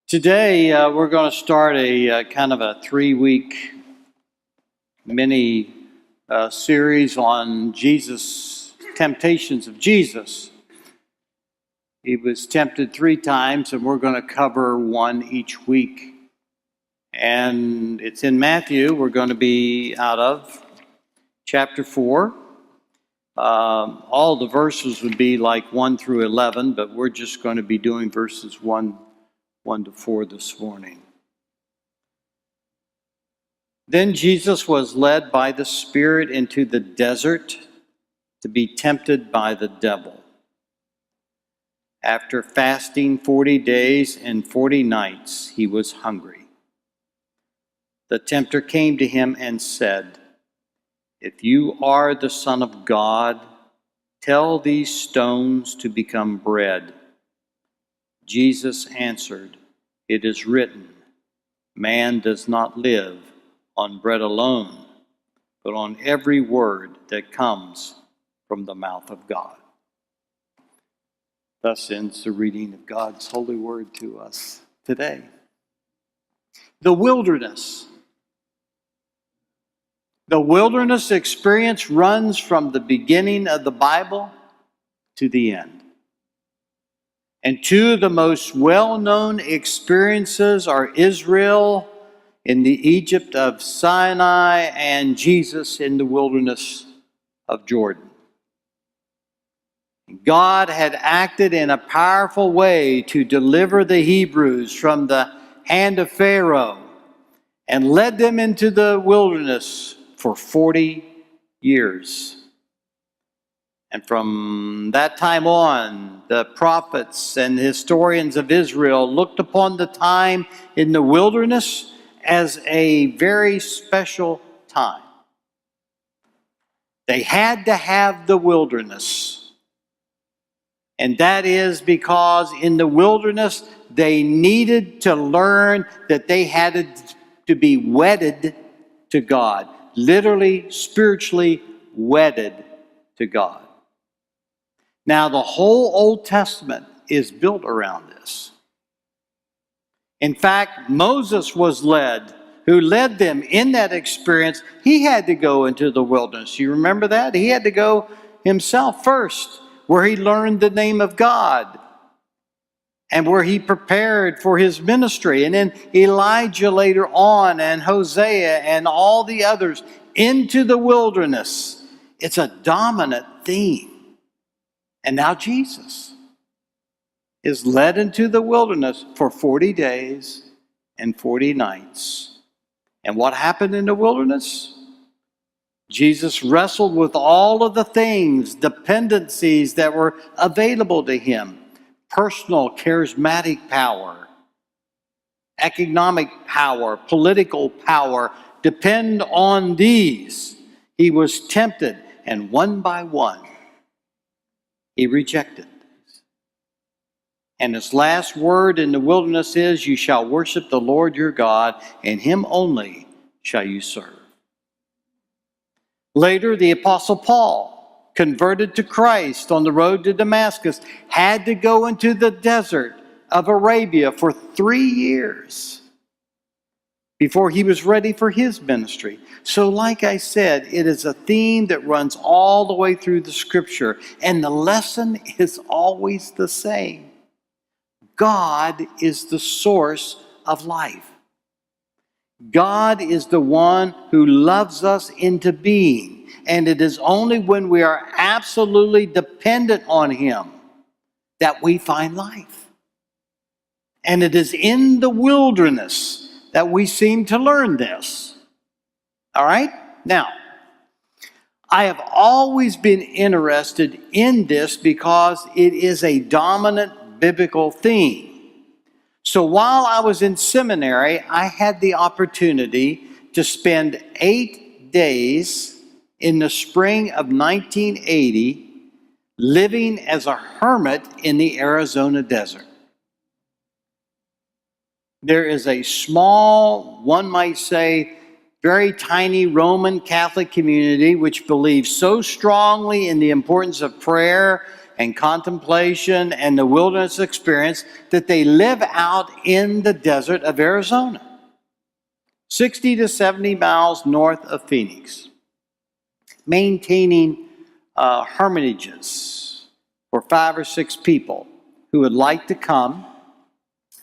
Today, we're going to start a kind of a 3-week mini series on Jesus, temptations of Jesus. He was tempted 3 times, and we're going to cover one each week. And it's in Matthew. We're going to be out of chapter 4. All the verses would be like 1 through 11, but we're just going to be doing verses 1 to 4 this morning. Then Jesus was led by the Spirit into the desert to be tempted by the devil. After fasting 40 days and 40 nights, he was hungry. The tempter came to him and said, "If you are the Son of God, tell these stones to become bread." Jesus answered, "It is written, man does not live on bread alone, but on every word that comes from the mouth of God." Thus ends the reading of God's holy word to us today. The wilderness. The wilderness experience runs from the beginning of the Bible to the end. And 2 of the most well-known experiences are Israel in the Egypt of Sinai and Jesus in the wilderness of Jordan. God had acted in a powerful way to deliver the Hebrews from the hand of Pharaoh and led them into the wilderness for 40 years. And from that time on, the prophets and historians of Israel looked upon the time in the wilderness as a very special time. They had to have the wilderness. And that is because in the wilderness, they needed to learn that they had to be wedded to God. Literally, spiritually wedded to God. Now, the whole Old Testament is built around this. In fact, Moses was who led them in that experience. He had to go into the wilderness. You remember that? He had to go himself first, where he learned the name of God and where he prepared for his ministry. And then Elijah later on, and Hosea and all the others into the wilderness. It's a dominant theme. And now Jesus is led into the wilderness for 40 days and 40 nights. And what happened in the wilderness? Jesus wrestled with all of the things, dependencies that were available to him. Personal, charismatic power, economic power, political power. Depend on these. He was tempted, and one by one, he rejected. And his last word in the wilderness is, "You shall worship the Lord your God, and him only shall you serve." Later, the Apostle Paul, converted to Christ on the road to Damascus, had to go into the desert of Arabia for 3 years before he was ready for his ministry. So like I said, it is a theme that runs all the way through the Scripture, and the lesson is always the same. God is the source of life. God is the one who loves us into being, and it is only when we are absolutely dependent on him that we find life. And it is in the wilderness that we seem to learn this. All right? Now, I have always been interested in this because it is a dominant biblical theme. So while I was in seminary, I had the opportunity to spend 8 days in the spring of 1980 living as a hermit in the Arizona desert. There is a small, one might say, very tiny Roman Catholic community which believes so strongly in the importance of prayer and contemplation and the wilderness experience that they live out in the desert of Arizona, 60 to 70 miles north of Phoenix, maintaining hermitages for 5 or 6 people who would like to come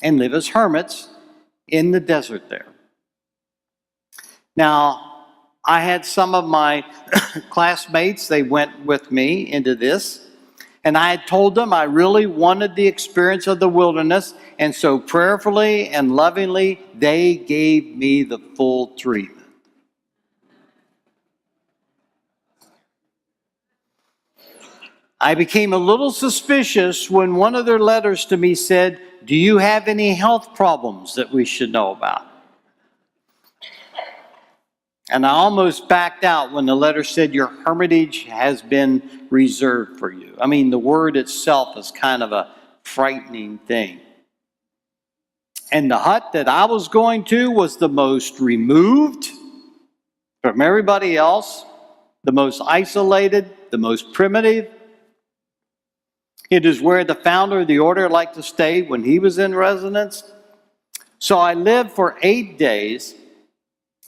and live as hermits in the desert there. Now, I had some of my classmates, they went with me into this, and I had told them I really wanted the experience of the wilderness, and so prayerfully and lovingly, they gave me the full treatment. I became a little suspicious when one of their letters to me said, "Do you have any health problems that we should know about?" And I almost backed out when the letter said, "Your hermitage has been reserved for you." I mean, the word itself is kind of a frightening thing. And the hut that I was going to was the most removed from everybody else, the most isolated, the most primitive. It is where the founder of the order liked to stay when he was in residence. So I lived for 8 days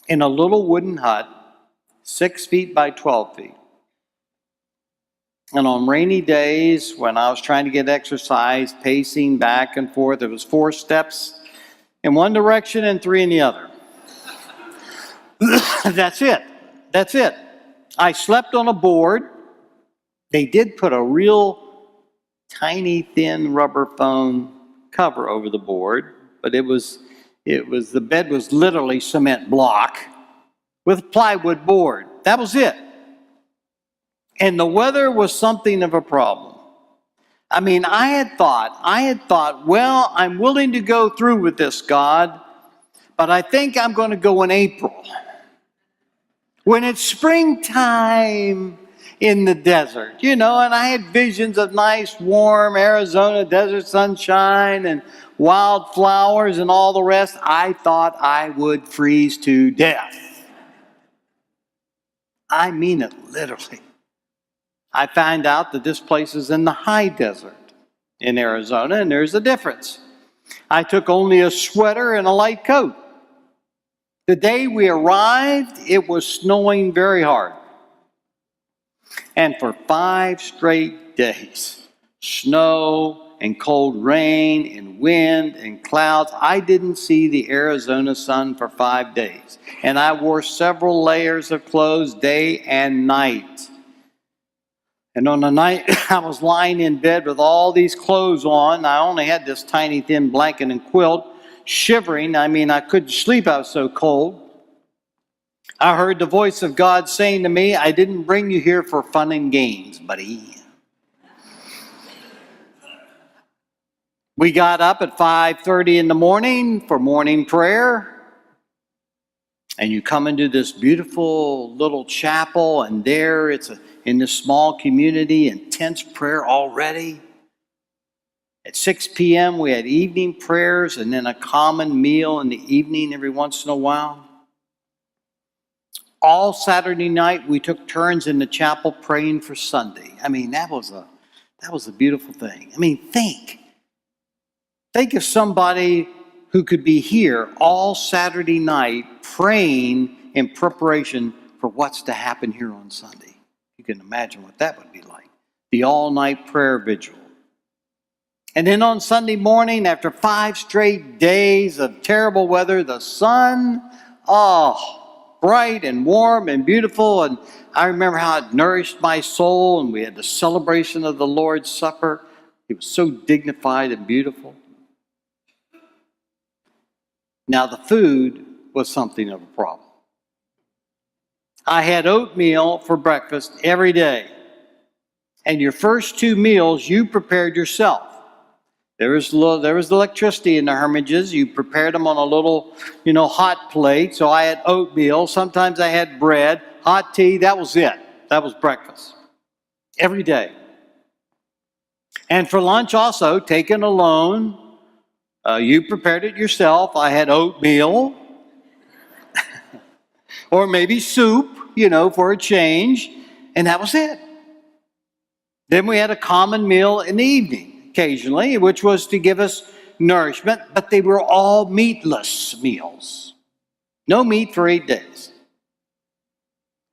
in a little wooden hut, 6 feet by 12 feet. And on rainy days, when I was trying to get exercise, pacing back and forth, there was 4 steps in one direction and 3 in the other. That's it. That's it. I slept on a board. They did put a real tiny, thin rubber foam cover over the board, but the bed was literally cement block with plywood board. That was it. And the weather was something of a problem. I mean, I had thought, well, I'm willing to go through with this, God, but I think I'm going to go in April, when it's springtime in the desert, and I had visions of nice, warm Arizona desert sunshine and wildflowers and all the rest. I thought I would freeze to death. I mean it literally. I find out that this place is in the high desert in Arizona, and there's a difference. I took only a sweater and a light coat. The day we arrived, it was snowing very hard. And for 5 straight days, snow and cold rain and wind and clouds, I didn't see the Arizona sun for 5 days. And I wore several layers of clothes day and night. And on the night I was lying in bed with all these clothes on, I only had this tiny thin blanket and quilt, shivering. I mean, I couldn't sleep, I was so cold. I heard the voice of God saying to me, "I didn't bring you here for fun and games, buddy." We got up at 5:30 in the morning for morning prayer. And you come into this beautiful little chapel, and there in this small community, intense prayer already. At 6 p.m. we had evening prayers and then a common meal in the evening every once in a while. All Saturday night we took turns in the chapel praying for Sunday. I mean, that was a beautiful thing. I mean, think of somebody who could be here all Saturday night praying in preparation for what's to happen here on Sunday. You can imagine what that would be like. The all-night prayer vigil. And then on Sunday morning, after 5 straight days of terrible weather, the sun, bright and warm and beautiful. And I remember how it nourished my soul, and we had the celebration of the Lord's Supper. It was so dignified and beautiful. Now, the food was something of a problem. I had oatmeal for breakfast every day. And your first 2 meals you prepared yourself. There was electricity in the hermitages. You prepared them on a little, hot plate. So I had oatmeal. Sometimes I had bread, hot tea. That was it. That was breakfast. Every day. And for lunch also, taken alone, you prepared it yourself. I had oatmeal. Or maybe soup, for a change. And that was it. Then we had a common meal in the evening, occasionally, which was to give us nourishment, but they were all meatless meals. No meat for 8 days.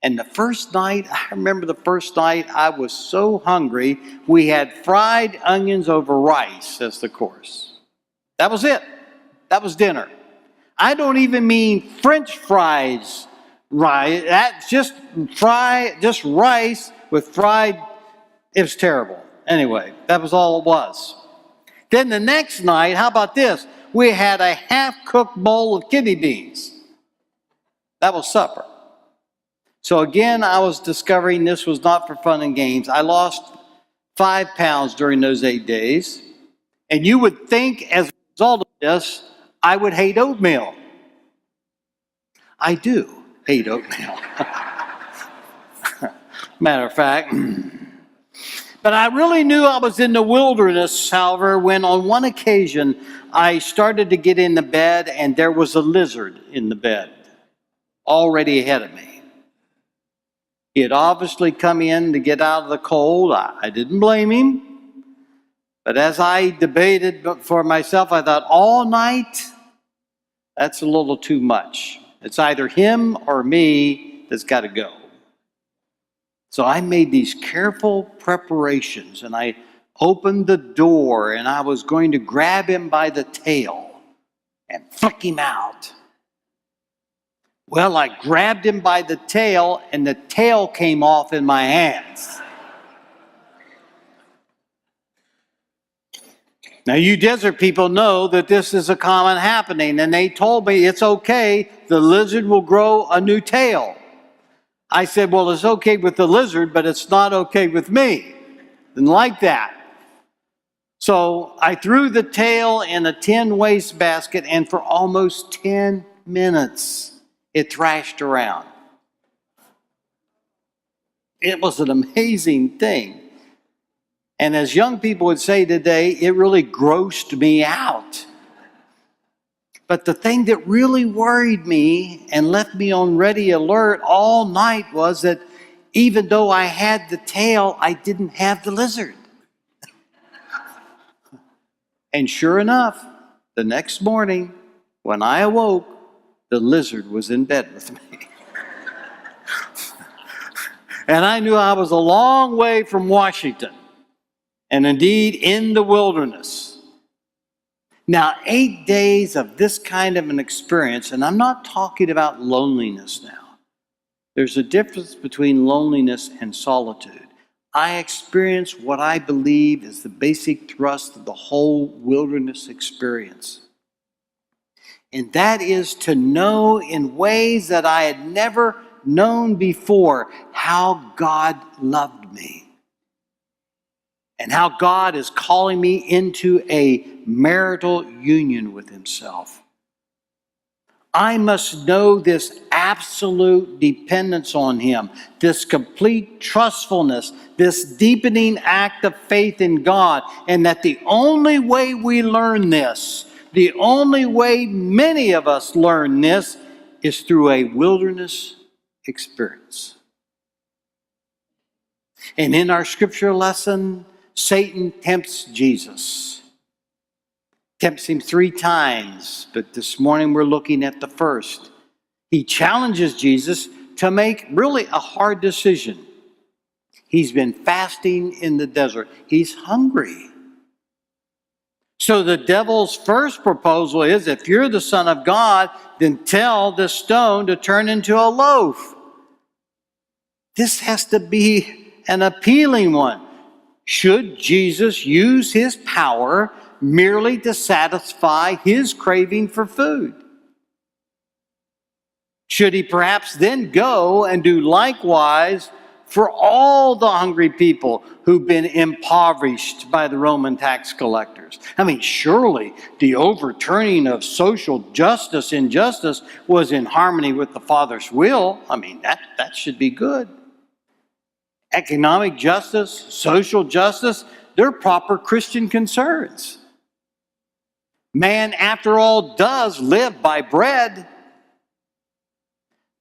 And the first night, I remember the first night, I was so hungry, we had fried onions over rice as the course. That was it. That was dinner. I don't even mean French fries, rice. That's just rice with fried. It was terrible. Anyway, that was all it was. Then the next night, how about this? We had a half-cooked bowl of kidney beans. That was supper. So again, I was discovering this was not for fun and games. I lost 5 pounds during those 8 days. And you would think as a result of this, I would hate oatmeal. I do hate oatmeal. Matter of fact. But I really knew I was in the wilderness, however, when on one occasion I started to get in the bed and there was a lizard in the bed already ahead of me. He had obviously come in to get out of the cold. I didn't blame him. But as I debated for myself, I thought, all night, that's a little too much. It's either him or me that's got to go. So I made these careful preparations, and I opened the door, and I was going to grab him by the tail and flick him out. Well, I grabbed him by the tail, and the tail came off in my hands. Now, you desert people know that this is a common happening, and they told me it's okay, the lizard will grow a new tail. I said, well, it's okay with the lizard, but it's not okay with me. Didn't like that. So I threw the tail in a tin wastebasket, and for almost 10 minutes, it thrashed around. It was an amazing thing. And as young people would say today, it really grossed me out. But the thing that really worried me and left me on ready alert all night was that even though I had the tail, I didn't have the lizard. And sure enough, the next morning, when I awoke, the lizard was in bed with me. And I knew I was a long way from Washington, and indeed in the wilderness. Now, 8 days of this kind of an experience, and I'm not talking about loneliness now. There's a difference between loneliness and solitude. I experienced what I believe is the basic thrust of the whole wilderness experience. And that is to know in ways that I had never known before how God loved me. And how God is calling me into a marital union with Himself. I must know this absolute dependence on Him, this complete trustfulness, this deepening act of faith in God, and that the only way we learn this, the only way many of us learn this, is through a wilderness experience. And in our scripture lesson, Satan tempts Jesus. Tempts him 3 times, but this morning we're looking at the first. He challenges Jesus to make really a hard decision. He's been fasting in the desert. He's hungry. So the devil's first proposal is, if you're the Son of God, then tell the stone to turn into a loaf. This has to be an appealing one. Should Jesus use His power merely to satisfy His craving for food? Should He perhaps then go and do likewise for all the hungry people who've been impoverished by the Roman tax collectors? I mean, surely the overturning of social injustice was in harmony with the Father's will. I mean, that should be good. Economic justice, social justice, they're proper Christian concerns. Man, after all, does live by bread.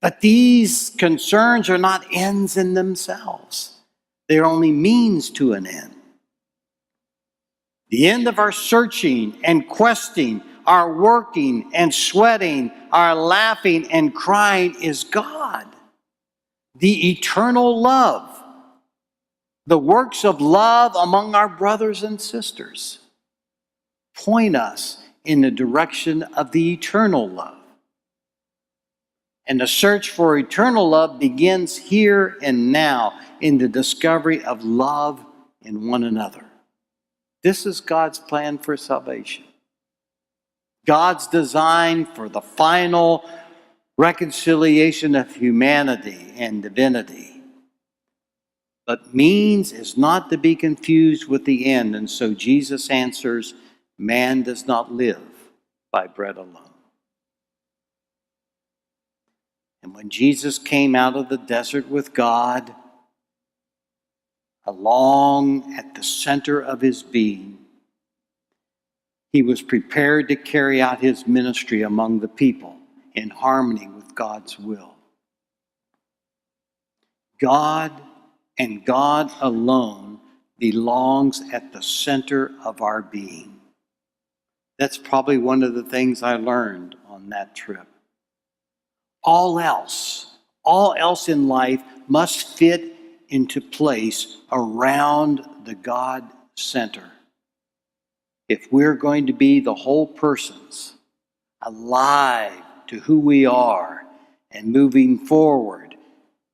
But these concerns are not ends in themselves. They're only means to an end. The end of our searching and questing, our working and sweating, our laughing and crying is God, the eternal love, the works of love among our brothers and sisters point us in the direction of the eternal love. And the search for eternal love begins here and now in the discovery of love in one another. This is God's plan for salvation. God's design for the final reconciliation of humanity and divinity. But means is not to be confused with the end, and so Jesus answers, man does not live by bread alone. And when Jesus came out of the desert with God, along at the center of his being, he was prepared to carry out his ministry among the people in harmony with God's will. God and God alone belongs at the center of our being. That's probably one of the things I learned on that trip. All else in life must fit into place around the God center. If we're going to be the whole persons, alive to who we are and moving forward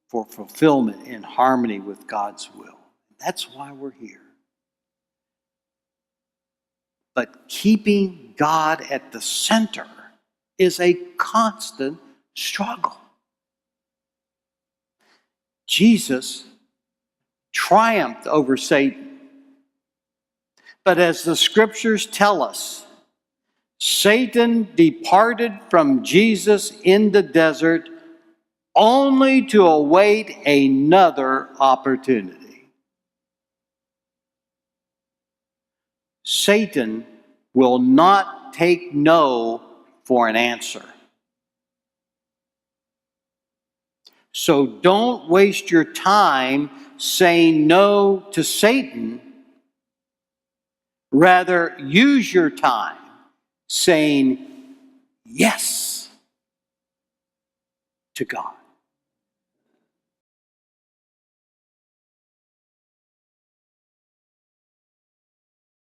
for fulfillment in harmony with God's will. That's why we're here. But keeping God at the center is a constant struggle. Jesus triumphed over Satan. But as the scriptures tell us, Satan departed from Jesus in the desert only to await another opportunity. Satan will not take no for an answer. So don't waste your time saying no to Satan. Rather, use your time saying yes to God.